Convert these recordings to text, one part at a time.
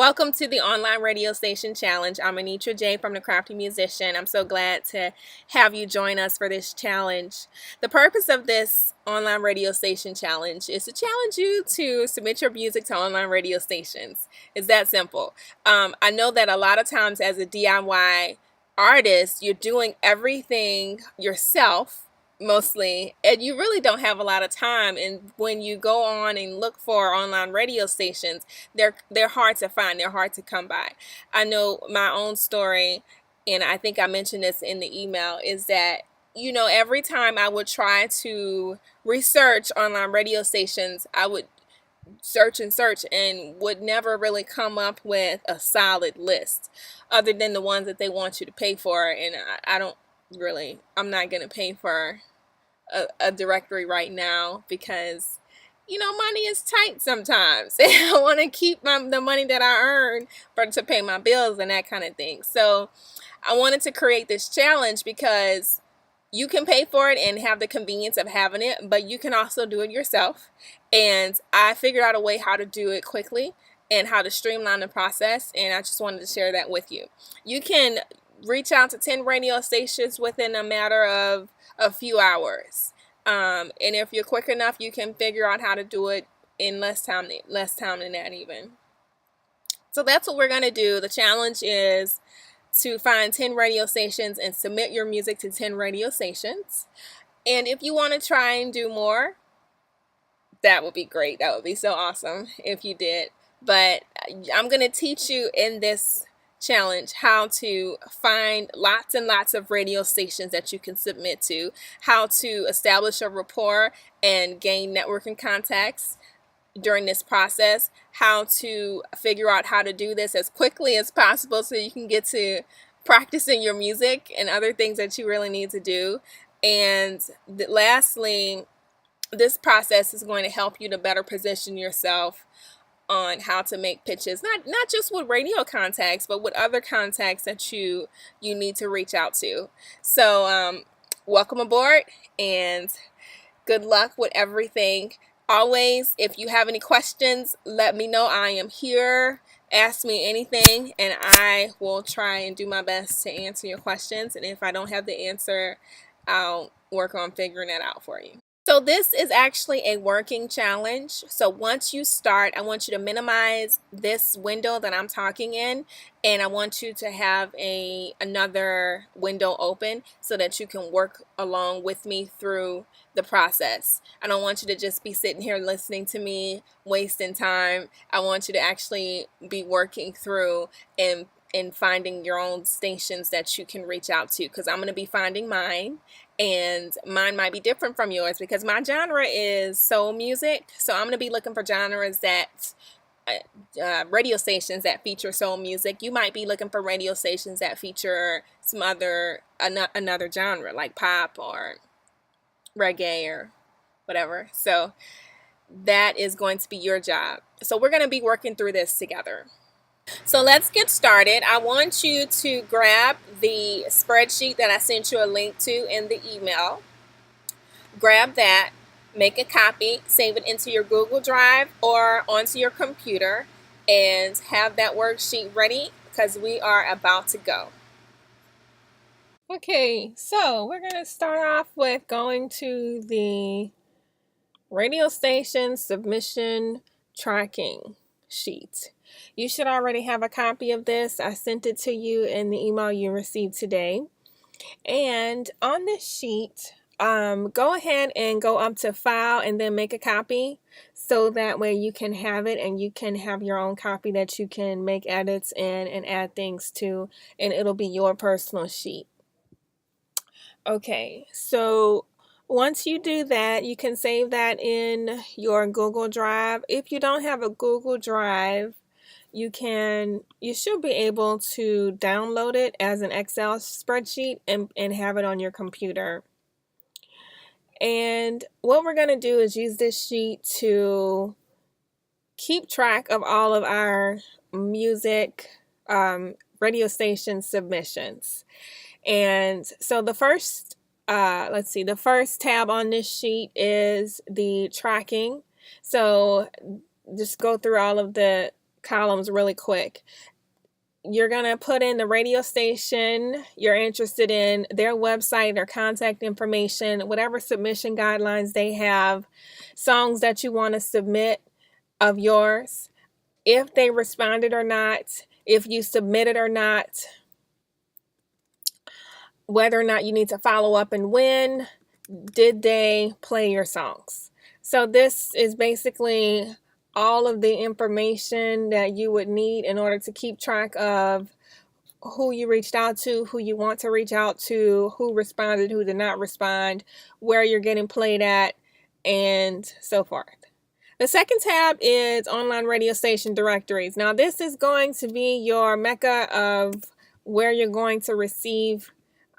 Welcome to the Online Radio Station Challenge. I'm Anitra J from The Crafty Musician. I'm so glad to have you join us for this challenge. The purpose of this Online Radio Station Challenge is to challenge you to submit your music to online radio stations. It's that simple. I know that a lot of times as a DIY artist, you're doing everything yourself mostly, and you really don't have a lot of time. And when you go on and look for online radio stations, they're hard to find, they're hard to come by. I know my own story, and I think I mentioned this in the email, is that every time I would try to research online radio stations, I would search and search and would never really come up with a solid list other than the ones that they want you to pay for. And I don't really, I'm not going to pay for a directory right now because money is tight sometimes. I want to keep the money that I earn to pay my bills and that kind of thing. So I wanted to create this challenge because you can pay for it and have the convenience of having it, but you can also do it yourself. And I figured out a way how to do it quickly and how to streamline the process, and I just wanted to share that with you. You can reach out to 10 radio stations within a matter of a few hours. And if you're quick enough, you can figure out how to do it in less time than that even. So that's what we're going to do. The challenge is to find 10 radio stations and submit your music to 10 radio stations. And if you want to try and do more, that would be great. That would be so awesome if you did. But I'm going to teach you in this challenge how to find lots and lots of radio stations that you can submit to, how to establish a rapport and gain networking contacts during this process, how to figure out how to do this as quickly as possible so you can get to practicing your music and other things that you really need to do. And lastly, this process is going to help you to better position yourself on how to make pitches, not just with radio contacts, but with other contacts that you need to reach out to. So welcome aboard and good luck with everything. Always, if you have any questions, let me know. I am here. Ask me anything and I will try and do my best to answer your questions. And if I don't have the answer, I'll work on figuring that out for you. So this is actually a working challenge. So once you start, I want you to minimize this window that I'm talking in, and I want you to have another window open so that you can work along with me through the process. I don't want you to just be sitting here listening to me, wasting time. I want you to actually be working through and finding your own stations that you can reach out to, because I'm going to be finding mine, and mine might be different from yours because my genre is soul music. So I'm going to be looking for genres that radio stations that feature soul music. You might be looking for radio stations that feature some another genre like pop or reggae or whatever. So that is going to be your job. So we're going to be working through this together. So let's get started. I want you to grab the spreadsheet that I sent you a link to in the email. Grab that, make a copy, save it into your Google Drive or onto your computer, and have that worksheet ready because we are about to go. Okay, so we're going to start off with going to the radio station submission tracking sheet. You should already have a copy of this. I sent it to you in the email you received today. And on this sheet, go ahead and go up to File and then make a copy so that way you can have it and you can have your own copy that you can make edits in and add things to, and it'll be your personal sheet. Okay, so once you do that, you can save that in your Google Drive. If you don't have a Google Drive, you should be able to download it as an Excel spreadsheet and have it on your computer. And what we're going to do is use this sheet to keep track of all of our music radio station submissions. And so the first the first tab on this sheet is the tracking. So just go through all of the columns really quick. You're going to put in the radio station you're interested in, their website, their contact information, whatever submission guidelines they have, songs that you want to submit of yours, if they responded or not, if you submitted or not, whether or not you need to follow up and when, did they play your songs. So this is basically all of the information that you would need in order to keep track of who you reached out to, who you want to reach out to, who responded, who did not respond, where you're getting played at, and so forth. The second tab is online radio station directories. Now this is going to be your mecca of where you're going to receive,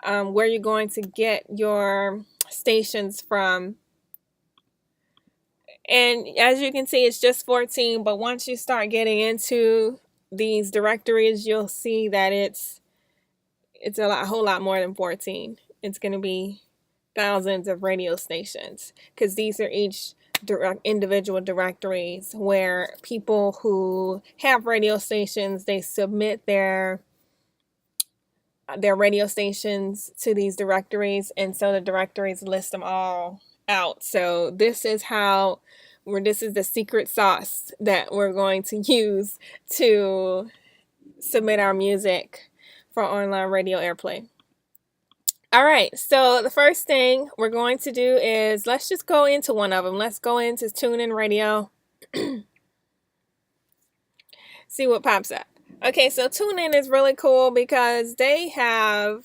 where you're going to get your stations from. And as you can see, it's just 14, but once you start getting into these directories, you'll see that it's a whole lot more than 14. It's going to be thousands of radio stations, because these are each individual directories where people who have radio stations, they submit their radio stations to these directories, and so the directories list them all out. So this is the secret sauce that we're going to use to submit our music for online radio airplay. All right, so the first thing we're going to do is let's just go into one of them. Let's go into TuneIn Radio. See what pops up. Okay, so TuneIn is really cool because they have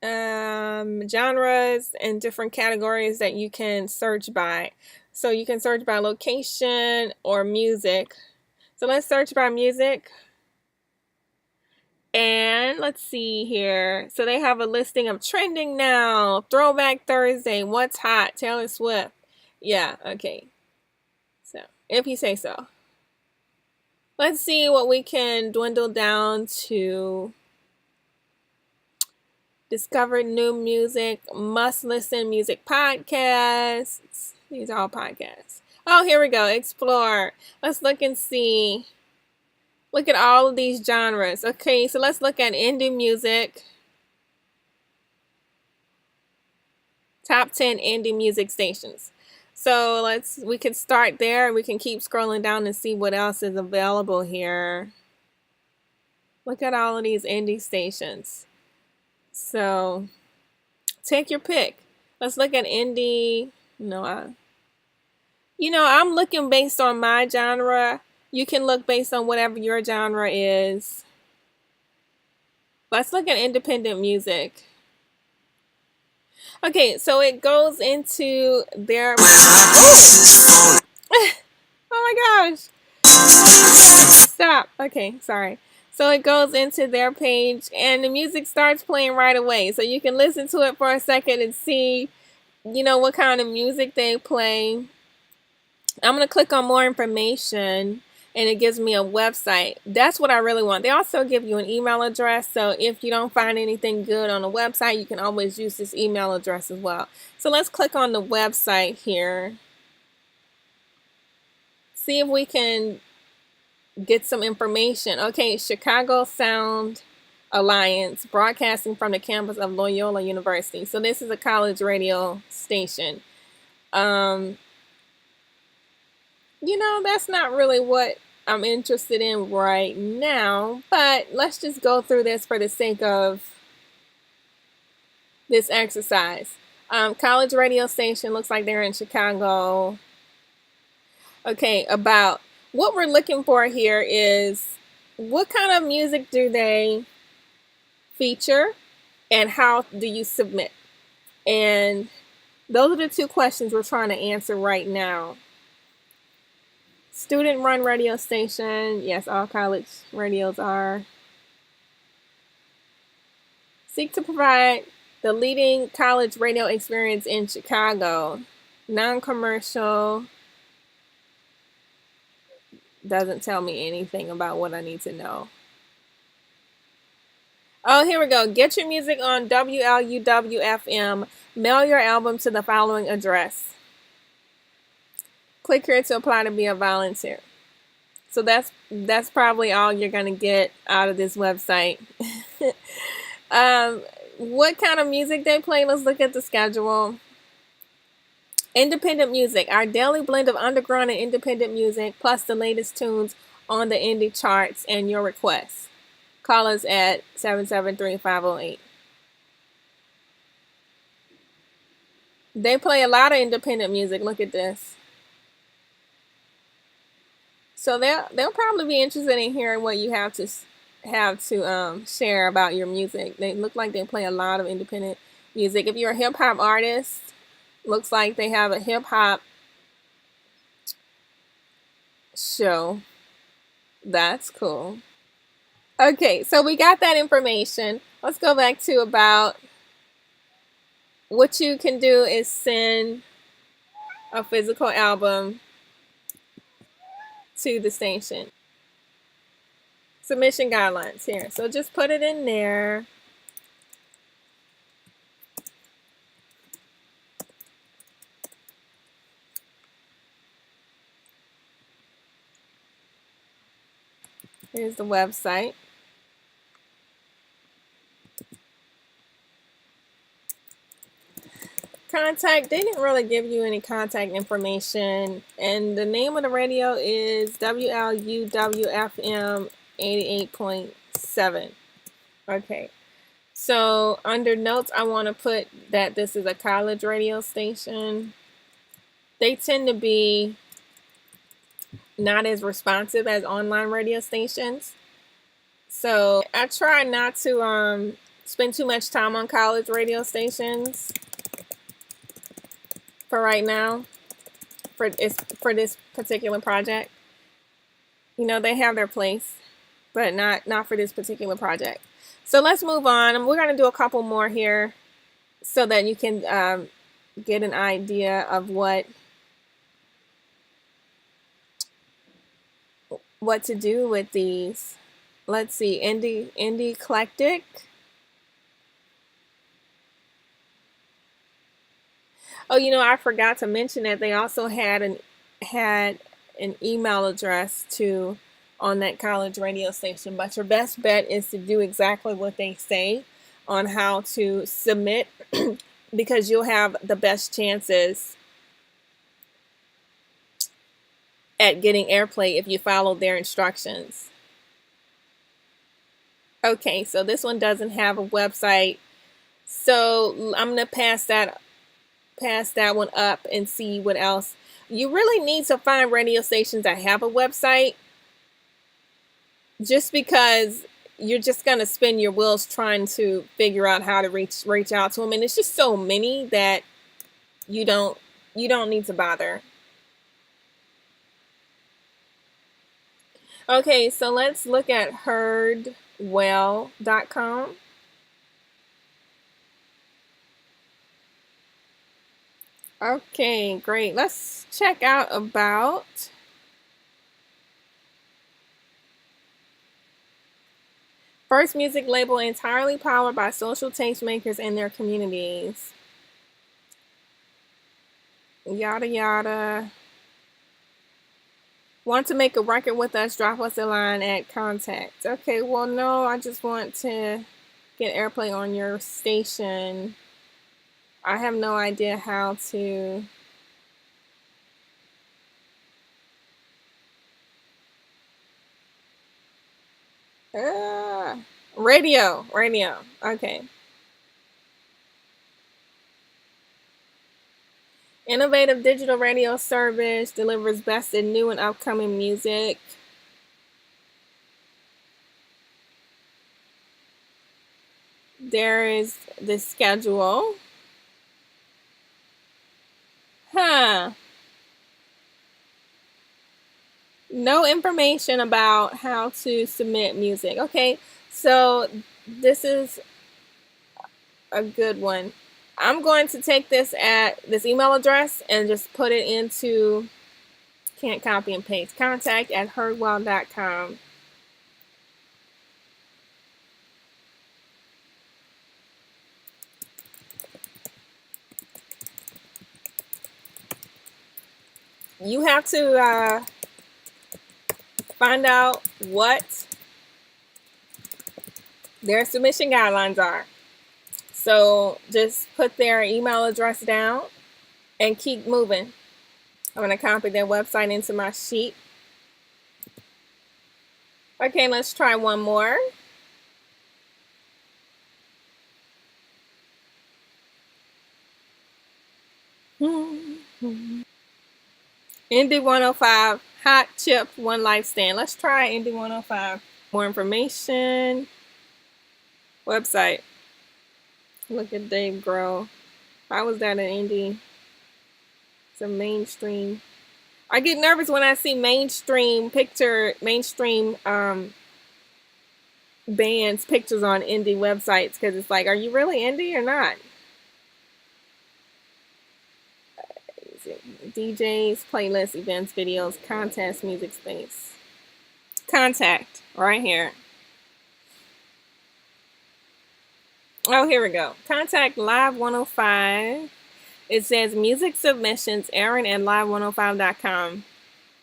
genres and different categories that you can search by. So you can search by location or music. So let's search by music. And let's see here. So they have a listing of trending now, Throwback Thursday, what's hot, Taylor Swift. Yeah, okay. So if you say so. Let's see what we can dwindle down to. Discover new music, must listen music podcasts. These are all podcasts. Oh, here we go. Explore. Let's look and see. Look at all of these genres. Okay, so let's look at indie music. Top 10 indie music stations. So we can start there, and we can keep scrolling down and see what else is available here. Look at all of these indie stations. So take your pick. Let's look at indie. I'm looking based on my genre. You can look based on whatever your genre is. Let's look at independent music. Okay, so it goes into their... Oh my gosh. Stop. Okay, sorry. So it goes into their page and the music starts playing right away. So you can listen to it for a second and see, what kind of music they play. I'm going to click on more information and it gives me a website. That's what I really want. They also give you an email address. So if you don't find anything good on the website, you can always use this email address as well. So let's click on the website here. See if we can get some information. Okay, Chicago Sound Alliance, broadcasting from the campus of Loyola University. So this is a college radio station. That's not really what I'm interested in right now, but let's just go through this for the sake of this exercise. College radio station, looks like they're in Chicago. Okay, about what we're looking for here is what kind of music do they feature and how do you submit? And those are the two questions we're trying to answer right now. Student-run radio station. Yes, all college radios are. Seek to provide the leading college radio experience in Chicago. Non-commercial. Doesn't tell me anything about what I need to know. Oh, here we go. Get your music on WLUW-FM. Mail your album to the following address. Click here to apply to be a volunteer. So that's probably all you're gonna get out of this website. um, what kind of music they play? Let's look at the schedule. Independent music, our daily blend of underground and independent music, plus the latest tunes on the indie charts and your requests. Call us at 773-508. They play a lot of independent music. Look at this. So they'll probably be interested in hearing what you have to share about your music. They look like they play a lot of independent music. If you're a hip hop artist, looks like they have a hip hop show. That's cool. Okay, so we got that information. Let's go back to about what you can do is send a physical album to the station. Submission guidelines here. So just put it in there. Here's the website. Contact, they didn't really give you any contact information, and the name of the radio is WLUWFM 88.7. Okay, so under notes I want to put that this is a college radio station. They tend to be not as responsive as online radio stations, so I try not to spend too much time on college radio stations for right now, for this particular project. You know, they have their place, but not for this particular project. So let's move on. We're going to do a couple more here so that you can get an idea of what to do with these. Let's see, indie eclectic. Oh, you know, I forgot to mention that they also had an email address too on that college radio station. But your best bet is to do exactly what they say on how to submit because you'll have the best chances at getting airplay if you follow their instructions. Okay, so this one doesn't have a website. So I'm going to pass that one up and see what else. You really need to find radio stations that have a website, just because you're just going to spin your wheels trying to figure out how to reach out to them, and it's just so many that you don't need to bother. Okay, so let's look at heardwell.com. Okay, great. Let's check out about first music label entirely powered by social tastemakers and their communities. Yada yada. Want to make a record with us? Drop us a line at contact. Okay, well, no, I just want to get airplay on your station. I have no idea how to. Radio. Okay. Innovative digital radio service delivers best in new and upcoming music. There is the schedule. No information about how to submit music. Okay, so this is a good one. I'm going to take this email address and just put it into, can't copy and paste, contact at heardwell.com. You have to find out what their submission guidelines are. So just put their email address down and keep moving. I'm going to copy their website into my sheet. Okay, let's try one more. Indie 105 Hot Chip One Life Stand. Let's try Indie 105. More information. Website. Look at Dave Grohl. Why was that an indie? It's a mainstream. I get nervous when I see mainstream bands pictures on indie websites, because it's like, are you really indie or not? DJs, playlists, events, videos, contests, music space. Contact, right here. Oh, here we go. Contact Live 105. It says music submissions, Aaron at live105.com.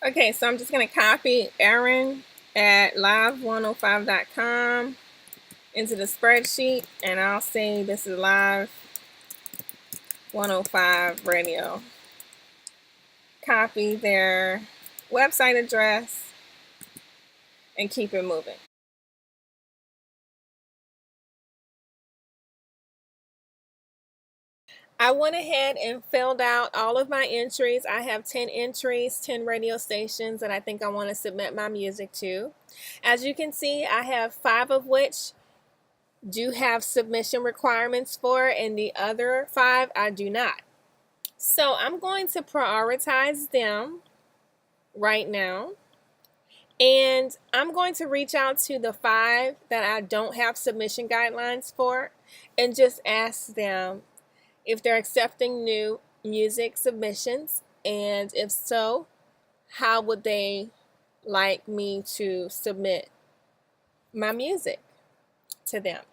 Okay, so I'm just going to copy Aaron at live105.com into the spreadsheet, and I'll say this is Live 105 Radio. Copy their website address and keep it moving. I went ahead and filled out all of my entries. I have 10 entries, 10 radio stations that I think I want to submit my music to. As you can see, I have 5 of which do have submission requirements for, and the other 5 I do not. So I'm going to prioritize them right now. And I'm going to reach out to the 5 that I don't have submission guidelines for and just ask them if they're accepting new music submissions, and if so, how would they like me to submit my music to them.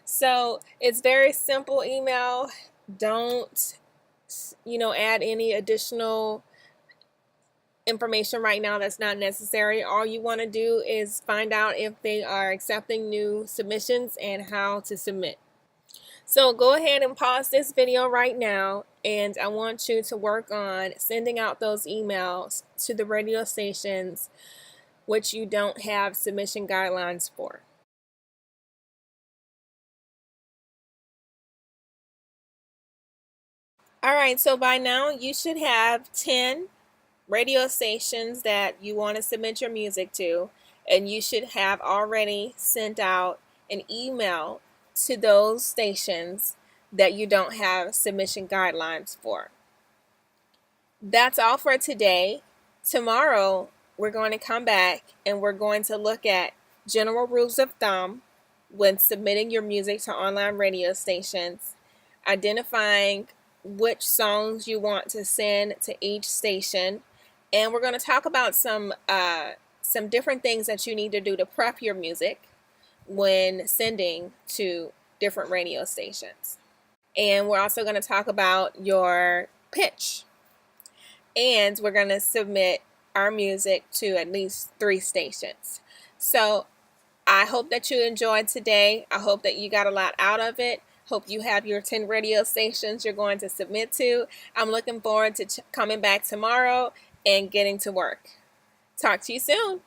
So it's very simple email. Don't add any additional information right now that's not necessary. All you want to do is find out if they are accepting new submissions and how to submit. So go ahead and pause this video right now, and I want you to work on sending out those emails to the radio stations which you don't have submission guidelines for. All right, so by now you should have 10 radio stations that you want to submit your music to, and you should have already sent out an email to those stations that you don't have submission guidelines for. That's all for today. Tomorrow, we're going to come back and we're going to look at general rules of thumb when submitting your music to online radio stations, identifying which songs you want to send to each station, and we're going to talk about some different things that you need to do to prep your music when sending to different radio stations. And we're also going to talk about your pitch. And we're going to submit our music to at least 3 stations. So I hope that you enjoyed today. I hope that you got a lot out of it. Hope you have your 10 radio stations you're going to submit to. I'm looking forward to coming back tomorrow and getting to work. Talk to you soon.